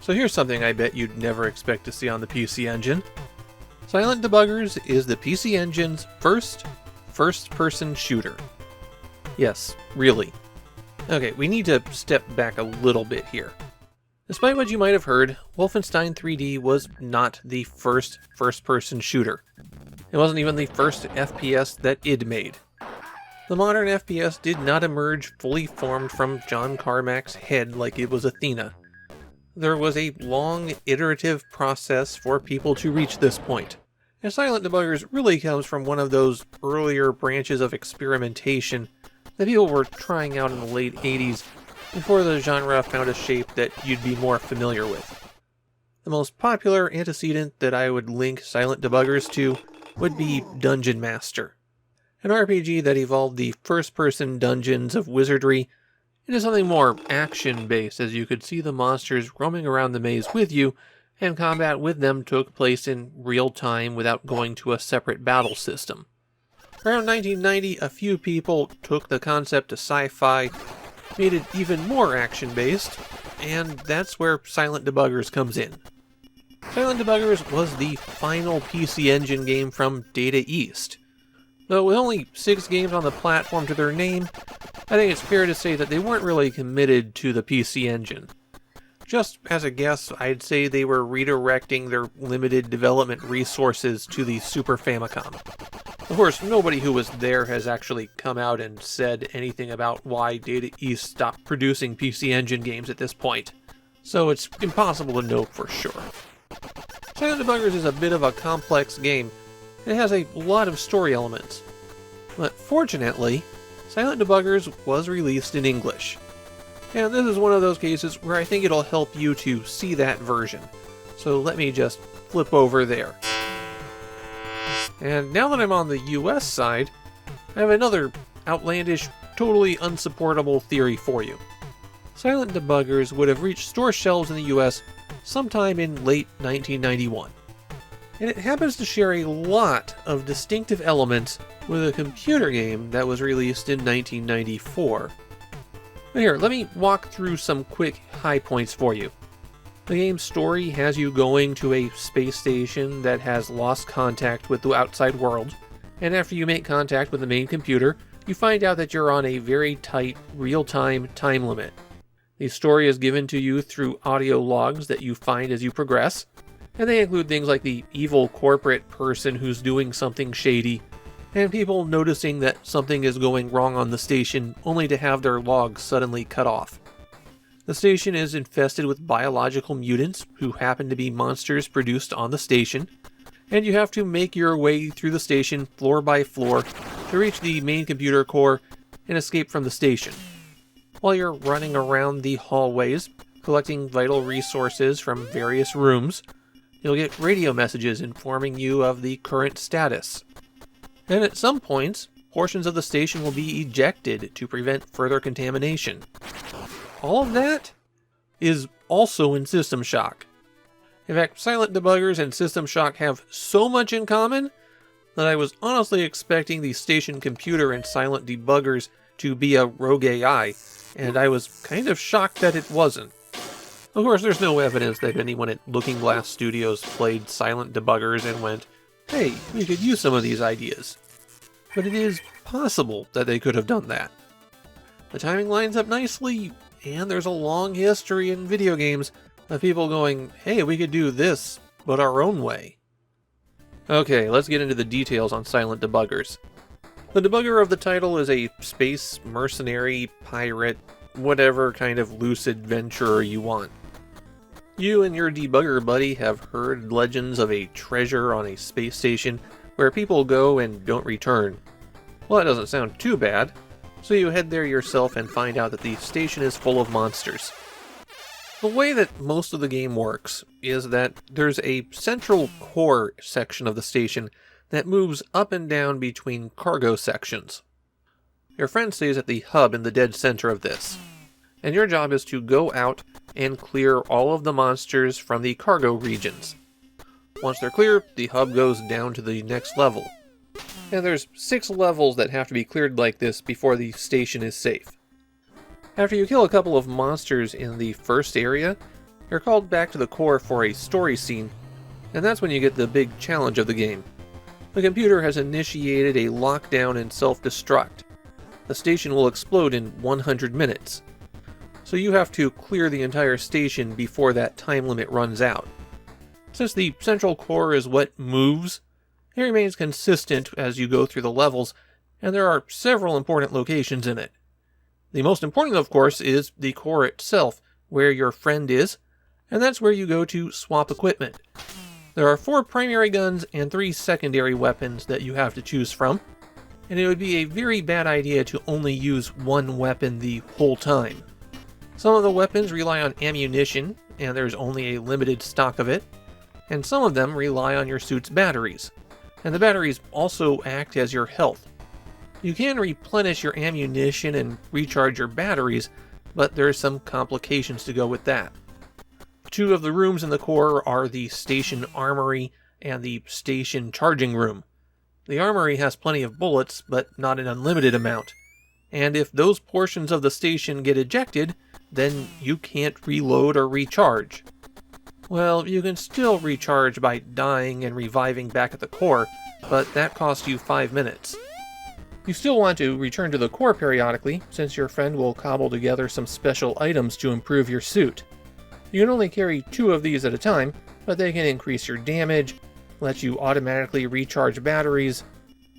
So here's something I bet you'd never expect to see on the PC Engine. Silent Debuggers is the PC Engine's first-person shooter. Yes, really. Okay, we need to step back a little bit here. Despite what you might have heard, Wolfenstein 3D was not the first-person shooter. It wasn't even the first FPS that id made. The modern FPS did not emerge fully formed from John Carmack's head like it was Athena. There was a long, iterative process for people to reach this point. And Silent Debuggers really comes from one of those earlier branches of experimentation that people were trying out in the late 80s before the genre found a shape that you'd be more familiar with. The most popular antecedent that I would link Silent Debuggers to would be Dungeon Master, an RPG that evolved the first-person dungeons of wizardry into something more action-based, as you could see the monsters roaming around the maze with you, and combat with them took place in real time without going to a separate battle system. Around 1990, a few people took the concept to sci-fi, made it even more action-based, and that's where Silent Debuggers comes in. Silent Debuggers was the final PC Engine game from Data East. Though with only 6 games on the platform to their name, I think it's fair to say that they weren't really committed to the PC Engine. Just as a guess, I'd say they were redirecting their limited development resources to the Super Famicom. Of course, nobody who was there has actually come out and said anything about why Data East stopped producing PC Engine games at this point, so it's impossible to know for sure. Silent Debuggers is a bit of a complex game. It has a lot of story elements. But fortunately, Silent Debuggers was released in English. And this is one of those cases where I think it'll help you to see that version. So let me just flip over there. And now that I'm on the US side, I have another outlandish, totally unsupportable theory for you. Silent Debuggers would have reached store shelves in the US sometime in late 1991. And it happens to share a lot of distinctive elements with a computer game that was released in 1994. But here, let me walk through some quick high points for you. The game's story has you going to a space station that has lost contact with the outside world, and after you make contact with the main computer, you find out that you're on a very tight, real-time time limit. The story is given to you through audio logs that you find as you progress, and they include things like the evil corporate person who's doing something shady, and people noticing that something is going wrong on the station only to have their logs suddenly cut off. The station is infested with biological mutants who happen to be monsters produced on the station, and you have to make your way through the station floor by floor to reach the main computer core and escape from the station. While you're running around the hallways, collecting vital resources from various rooms, you'll get radio messages informing you of the current status. And at some points, portions of the station will be ejected to prevent further contamination. All of that is also in System Shock. In fact, Silent Debuggers and System Shock have so much in common that I was honestly expecting the station computer in Silent Debuggers to be a rogue AI, and I was kind of shocked that it wasn't. Of course, there's no evidence that anyone at Looking Glass Studios played Silent Debuggers and went, hey, we could use some of these ideas. But it is possible that they could have done that. The timing lines up nicely, and there's a long history in video games of people going, hey, we could do this, but our own way. Okay, let's get into the details on Silent Debuggers. The debugger of the title is a space mercenary, pirate, whatever kind of loose adventurer you want. You and your debugger buddy have heard legends of a treasure on a space station where people go and don't return. Well, that doesn't sound too bad, so you head there yourself and find out that the station is full of monsters. The way that most of the game works is that there's a central core section of the station that moves up and down between cargo sections. Your friend stays at the hub in the dead center of this, and your job is to go out and clear all of the monsters from the cargo regions. Once they're clear, the hub goes down to the next level. And there's 6 levels that have to be cleared like this before the station is safe. After you kill a couple of monsters in the first area, You're called back to the core for a story scene, and that's when you get the big challenge of the game. The computer has initiated a lockdown and self-destruct. The station will explode in 100 minutes. So you have to clear the entire station before that time limit runs out. Since the central core is what moves, it remains consistent as you go through the levels, and there are several important locations in it. The most important, of course, is the core itself, where your friend is, and that's where you go to swap equipment. There are 4 primary guns and 3 secondary weapons that you have to choose from, and it would be a very bad idea to only use one weapon the whole time. Some of the weapons rely on ammunition, and there's only a limited stock of it, and some of them rely on your suit's batteries, and the batteries also act as your health. You can replenish your ammunition and recharge your batteries, but there are some complications to go with that. 2 of the rooms in the core are the station armory and the station charging room. The armory has plenty of bullets, but not an unlimited amount, and if those portions of the station get ejected, then you can't reload or recharge. Well, you can still recharge by dying and reviving back at the core, but that costs you 5 minutes. You still want to return to the core periodically, since your friend will cobble together some special items to improve your suit. You can only carry 2 of these at a time, but they can increase your damage, let you automatically recharge batteries,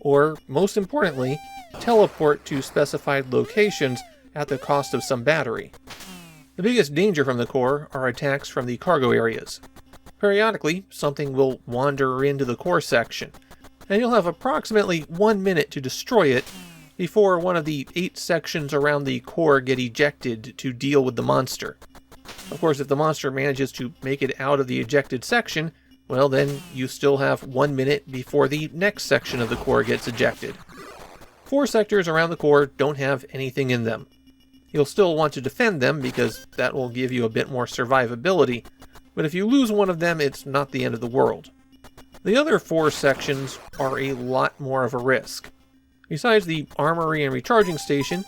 or, most importantly, teleport to specified locations at the cost of some battery. The biggest danger from the core are attacks from the cargo areas. Periodically, something will wander into the core section, and you'll have approximately 1 minute to destroy it before one of the 8 sections around the core get ejected to deal with the monster. Of course, if the monster manages to make it out of the ejected section, well then you still have 1 minute before the next section of the core gets ejected. 4 sectors around the core don't have anything in them. You'll still want to defend them because that will give you a bit more survivability, but if you lose one of them, it's not the end of the world. The other 4 sections are a lot more of a risk. Besides the armory and recharging station,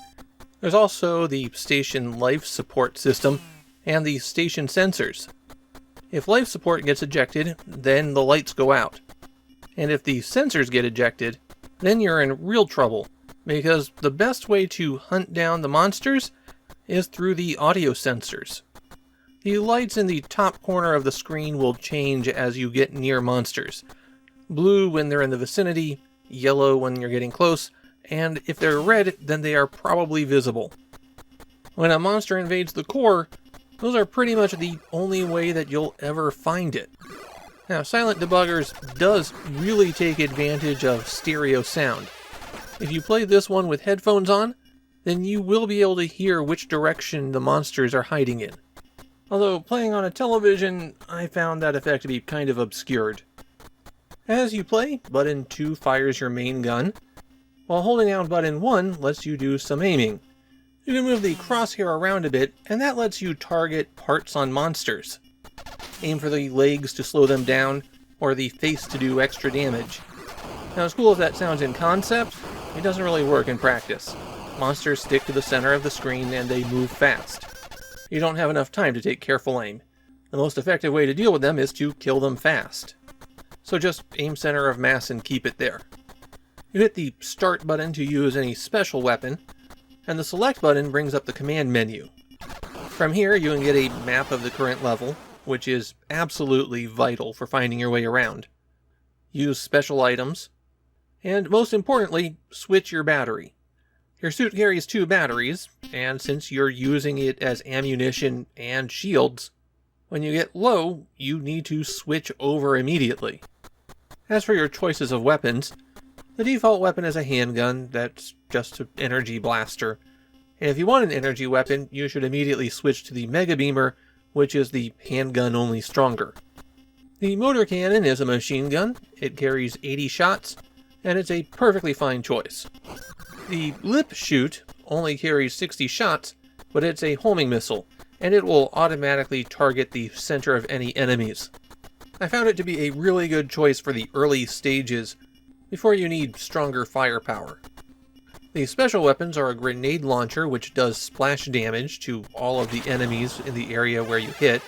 there's also the station life support system and the station sensors. If life support gets ejected, then the lights go out. And if the sensors get ejected, then you're in real trouble, because the best way to hunt down the monsters is through the audio sensors. The lights in the top corner of the screen will change as you get near monsters. Blue when they're in the vicinity, yellow when you're getting close, and if they're red, then they are probably visible. When a monster invades the core, those are pretty much the only way that you'll ever find it. Now, Silent Debuggers does really take advantage of stereo sound. If you play this one with headphones on, then you will be able to hear which direction the monsters are hiding in. Although, playing on a television, I found that effect to be kind of obscured. As you play, button 2 fires your main gun, while holding down button 1 lets you do some aiming. You can move the crosshair around a bit, and that lets you target parts on monsters. Aim for the legs to slow them down, or the face to do extra damage. Now, as cool as that sounds in concept, it doesn't really work in practice. Monsters stick to the center of the screen and they move fast. You don't have enough time to take careful aim. The most effective way to deal with them is to kill them fast. So just aim center of mass and keep it there. You hit the Start button to use any special weapon, and the Select button brings up the command menu. From here, you can get a map of the current level, which is absolutely vital for finding your way around. Use special items, and most importantly, switch your battery. Your suit carries 2 batteries, and since you're using it as ammunition and shields, when you get low, you need to switch over immediately. As for your choices of weapons, the default weapon is a handgun that's just an energy blaster. And if you want an energy weapon, you should immediately switch to the Mega Beamer, which is the handgun only stronger. The motor cannon is a machine gun, it carries 80 shots, and it's a perfectly fine choice. The lip shoot only carries 60 shots, but it's a homing missile, and it will automatically target the center of any enemies. I found it to be a really good choice for the early stages, before you need stronger firepower. The special weapons are a grenade launcher which does splash damage to all of the enemies in the area where you hit,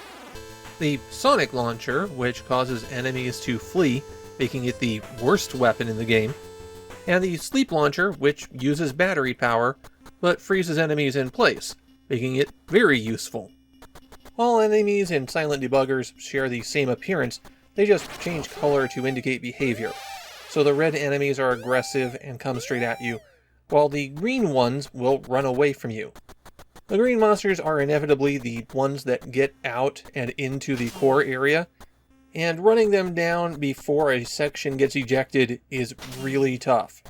The sonic launcher, which causes enemies to flee, making it the worst weapon in the game, and the sleep launcher, which uses battery power, but freezes enemies in place, making it very useful. All enemies in Silent Debuggers share the same appearance, they just change color to indicate behavior. So the red enemies are aggressive and come straight at you, while the green ones will run away from you. The green monsters are inevitably the ones that get out and into the core area, and running them down before a section gets ejected is really tough.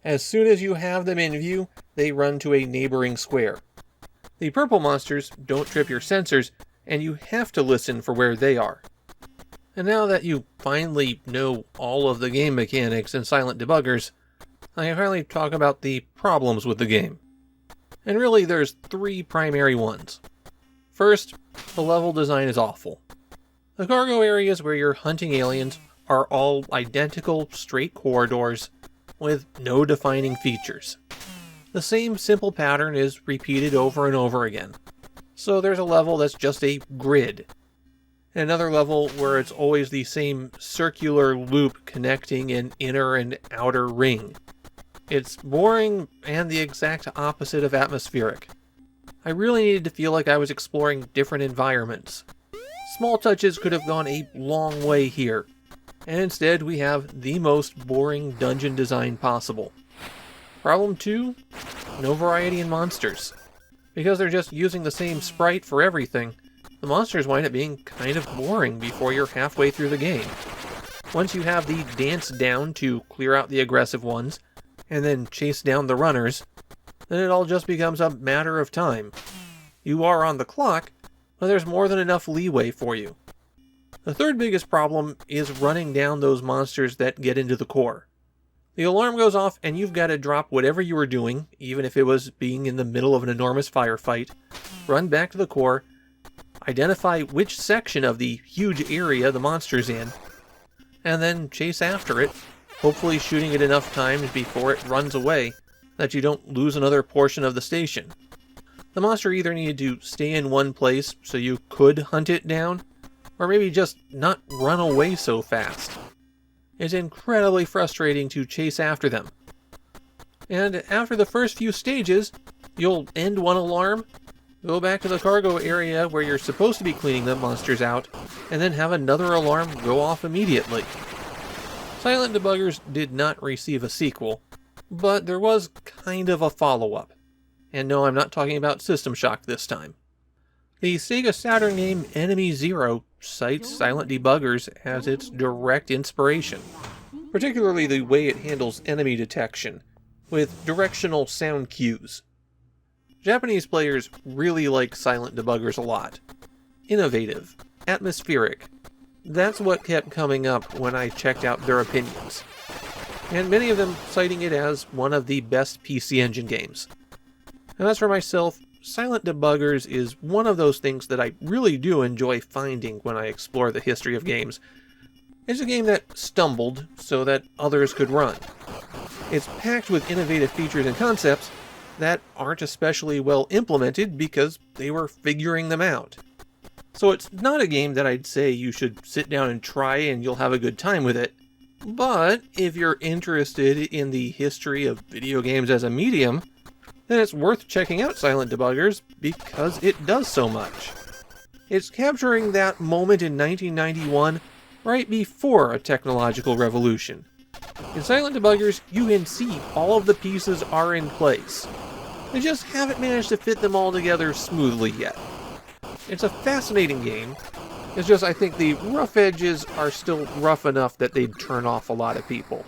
As soon as you have them in view, they run to a neighboring square. The purple monsters don't trip your sensors, and you have to listen for where they are. And now that you finally know all of the game mechanics in Silent Debuggers, I can finally talk about the problems with the game. And really, there's three primary ones. First, the level design is awful. The cargo areas where you're hunting aliens are all identical straight corridors with no defining features. The same simple pattern is repeated over and over again. So there's a level that's just a grid. Another level where it's always the same circular loop connecting an inner and outer ring. It's boring and the exact opposite of atmospheric. I really needed to feel like I was exploring different environments. Small touches could have gone a long way here, and instead we have the most boring dungeon design possible. Problem 2? No variety in monsters. Because they're just using the same sprite for everything, the monsters wind up being kind of boring before you're halfway through the game. Once you have the dance down to clear out the aggressive ones, and then chase down the runners, then it all just becomes a matter of time. You are on the clock, but there's more than enough leeway for you. The third biggest problem is running down those monsters that get into the core. The alarm goes off and you've got to drop whatever you were doing, even if it was being in the middle of an enormous firefight, run back to the core, identify which section of the huge area the monster's in, and then chase after it, hopefully shooting it enough times before it runs away that you don't lose another portion of the station. The monster either needed to stay in one place so you could hunt it down, or maybe just not run away so fast. It's incredibly frustrating to chase after them. And after the first few stages, you'll end one alarm, go back to the cargo area where you're supposed to be cleaning the monsters out, and then have another alarm go off immediately. Silent Debuggers did not receive a sequel, but there was kind of a follow-up. And no, I'm not talking about System Shock this time. The Sega Saturn game Enemy Zero cites Silent Debuggers as its direct inspiration, particularly the way it handles enemy detection, with directional sound cues. Japanese players really like Silent Debuggers a lot. Innovative, atmospheric. That's what kept coming up when I checked out their opinions, and many of them citing it as one of the best PC Engine games. And as for myself, Silent Debuggers is one of those things that I really do enjoy finding when I explore the history of games. It's a game that stumbled so that others could run. It's packed with innovative features and concepts that aren't especially well implemented because they were figuring them out. So it's not a game that I'd say you should sit down and try and you'll have a good time with it. But if you're interested in the history of video games as a medium, then it's worth checking out Silent Debuggers because it does so much. It's capturing that moment in 1991 right before a technological revolution. In Silent Debuggers, you can see all of the pieces are in place. They just haven't managed to fit them all together smoothly yet. It's a fascinating game. It's just I think the rough edges are still rough enough that they'd turn off a lot of people.